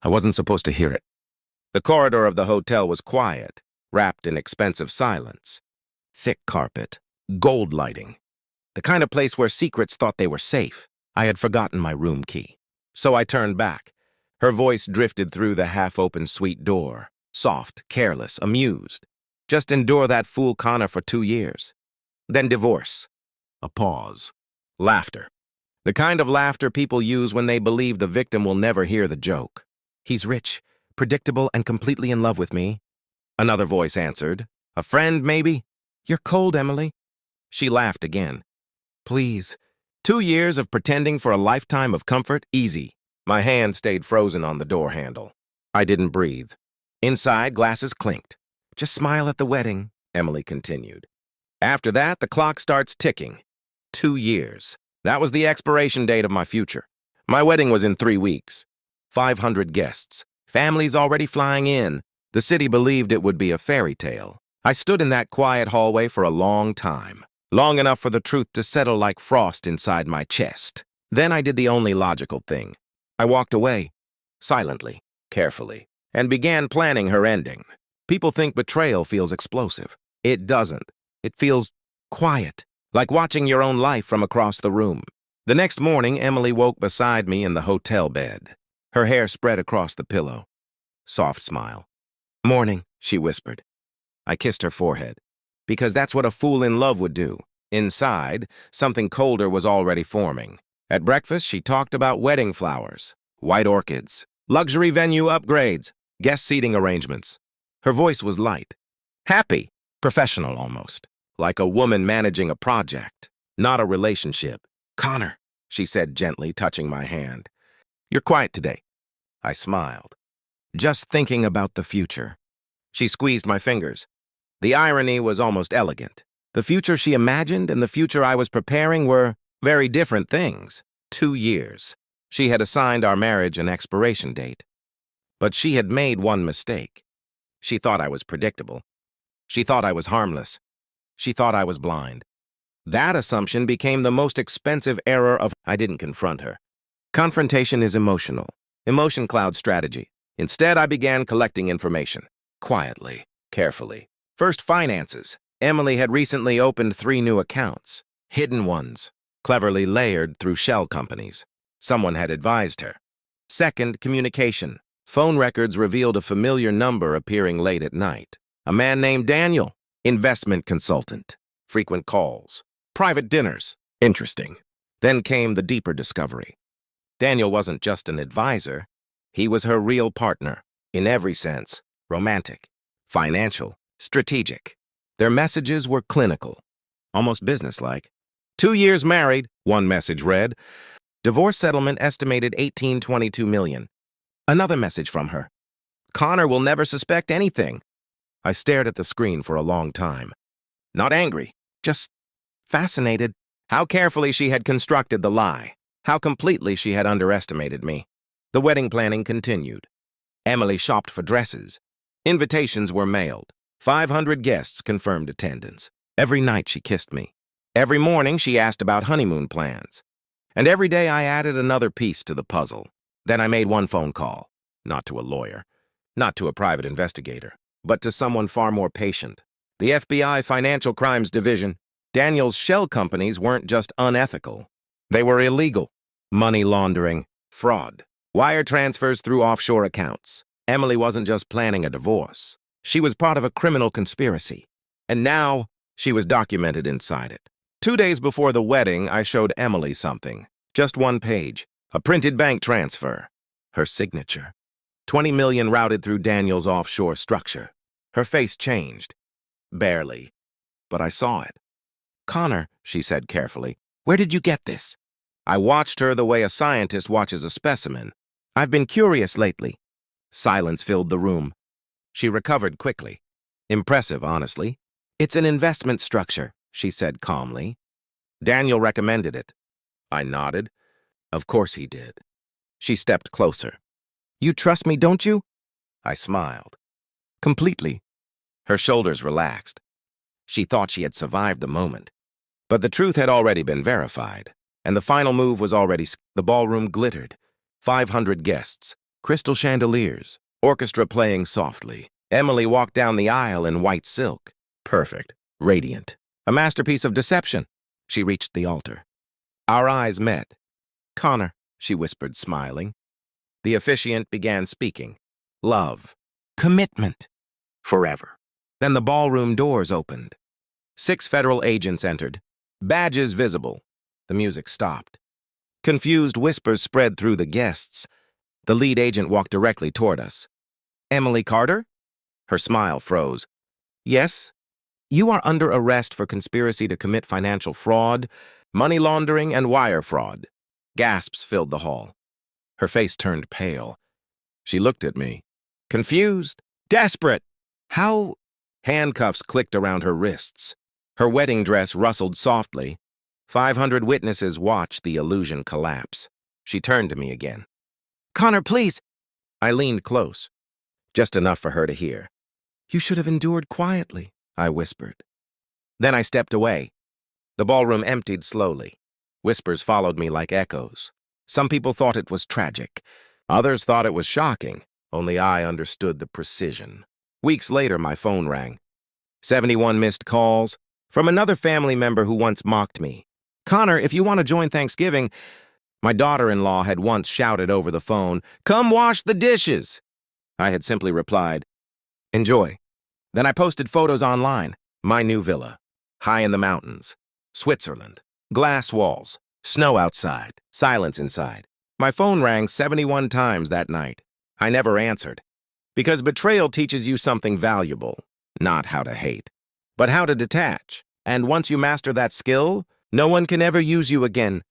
I wasn't supposed to hear it. The corridor of the hotel was quiet, wrapped in expensive silence. Thick carpet, gold lighting. The kind of place where secrets thought they were safe. I had forgotten my room key. So I turned back. Her voice drifted through the half-open suite door. Soft, careless, amused. Just endure that fool Connor for 2 years. Then divorce. A pause. Laughter. The kind of laughter people use when they believe the victim will never hear the joke. He's rich, predictable, and completely in love with me. Another voice answered. A friend, maybe? You're cold, Emily. She laughed again. Please. 2 years of pretending for a lifetime of comfort, easy. My hand stayed frozen on the door handle. I didn't breathe. Inside, glasses clinked. Just smile at the wedding, Emily continued. After that, the clock starts ticking. 2 years. That was the expiration date of my future. My wedding was in 3 weeks. 500 guests. Families already flying in. The city believed it would be a fairy tale. I stood in that quiet hallway for a long time. Long enough for the truth to settle like frost inside my chest. Then I did the only logical thing. I walked away, silently, carefully, and began planning her ending. People think betrayal feels explosive. It doesn't. It feels quiet, like watching your own life from across the room. The next morning, Emily woke beside me in the hotel bed. Her hair spread across the pillow. Soft smile. Morning, she whispered. I kissed her forehead. Because that's what a fool in love would do. Inside, something colder was already forming. At breakfast, she talked about wedding flowers, white orchids, luxury venue upgrades, guest seating arrangements. Her voice was light, happy, professional almost, like a woman managing a project, not a relationship. Connor, she said gently, touching my hand. You're quiet today. I smiled. Just thinking about the future. She squeezed my fingers. The irony was almost elegant. The future she imagined and the future I was preparing were very different things. 2 years. She had assigned our marriage an expiration date. But she had made one mistake. She thought I was predictable. She thought I was harmless. She thought I was blind. That assumption became the most expensive error of... I didn't confront her. Confrontation is emotional. Emotion cloud strategy. Instead, I began collecting information. Quietly, carefully. First, finances. Emily had recently opened 3 new accounts. Hidden ones. Cleverly layered through shell companies. Someone had advised her. Second, communication. Phone records revealed a familiar number appearing late at night. A man named Daniel, investment consultant. Frequent calls. Private dinners. Interesting. Then came the deeper discovery. Daniel wasn't just an advisor. He was her real partner, in every sense. Romantic, financial, strategic. Their messages were clinical, almost businesslike. 2 years married, one message read. Divorce settlement estimated $18.22 million. Another message from her. Connor will never suspect anything. I stared at the screen for a long time. Not angry, just fascinated. How carefully she had constructed the lie. How completely she had underestimated me. The wedding planning continued. Emily shopped for dresses. Invitations were mailed. 500 guests confirmed attendance. Every night she kissed me. Every morning she asked about honeymoon plans. And every day I added another piece to the puzzle. Then I made one phone call. Not to a lawyer. Not to a private investigator. But to someone far more patient. The FBI Financial Crimes Division. Daniel's shell companies weren't just unethical. They were illegal. Money laundering. Fraud. Wire transfers through offshore accounts. Emily wasn't just planning a divorce. She was part of a criminal conspiracy. And now, she was documented inside it. 2 days before the wedding, I showed Emily something. Just one page. A printed bank transfer. Her signature. 20 million routed through Daniel's offshore structure. Her face changed. Barely. But I saw it. Connor, she said carefully, where did you get this? I watched her the way a scientist watches a specimen. I've been curious lately. Silence filled the room. She recovered quickly. Impressive, honestly. It's an investment structure, she said calmly. Daniel recommended it. I nodded. Of course he did. She stepped closer. You trust me, don't you? I smiled. Completely. Her shoulders relaxed. She thought she had survived the moment. But the truth had already been verified, and the final move was already... The ballroom glittered. 500 guests, Crystal chandeliers, orchestra playing softly. Emily walked down the aisle in white silk. Perfect, radiant, a masterpiece of deception. She reached the altar. Our eyes met. "Connor," she whispered, smiling. The officiant began speaking. Love. Commitment. Forever. Then the ballroom doors opened. 6 federal agents entered. Badges visible. The music stopped. Confused whispers spread through the guests. The lead agent walked directly toward us. "Emily Carter?" Her smile froze. "Yes. You are under arrest for conspiracy to commit financial fraud, money laundering, and wire fraud." Gasps filled the hall. Her face turned pale. She looked at me. Confused. Desperate. How? Handcuffs clicked around her wrists. Her wedding dress rustled softly. 500 witnesses watched the illusion collapse. She turned to me again. "Connor, please." I leaned close, just enough for her to hear. "You should have endured quietly," I whispered. Then I stepped away. The ballroom emptied slowly. Whispers followed me like echoes. Some people thought it was tragic. Others thought it was shocking. Only I understood the precision. Weeks later, my phone rang. 71 missed calls from another family member who once mocked me. "Connor, if you want to join Thanksgiving..." My daughter-in-law had once shouted over the phone, "Come wash the dishes!" I had simply replied, "Enjoy." Then I posted photos online. My new villa, high in the mountains, Switzerland, glass walls, snow outside, silence inside. My phone rang 71 times that night. I never answered. Because betrayal teaches you something valuable, not how to hate, but how to detach. And once you master that skill, no one can ever use you again.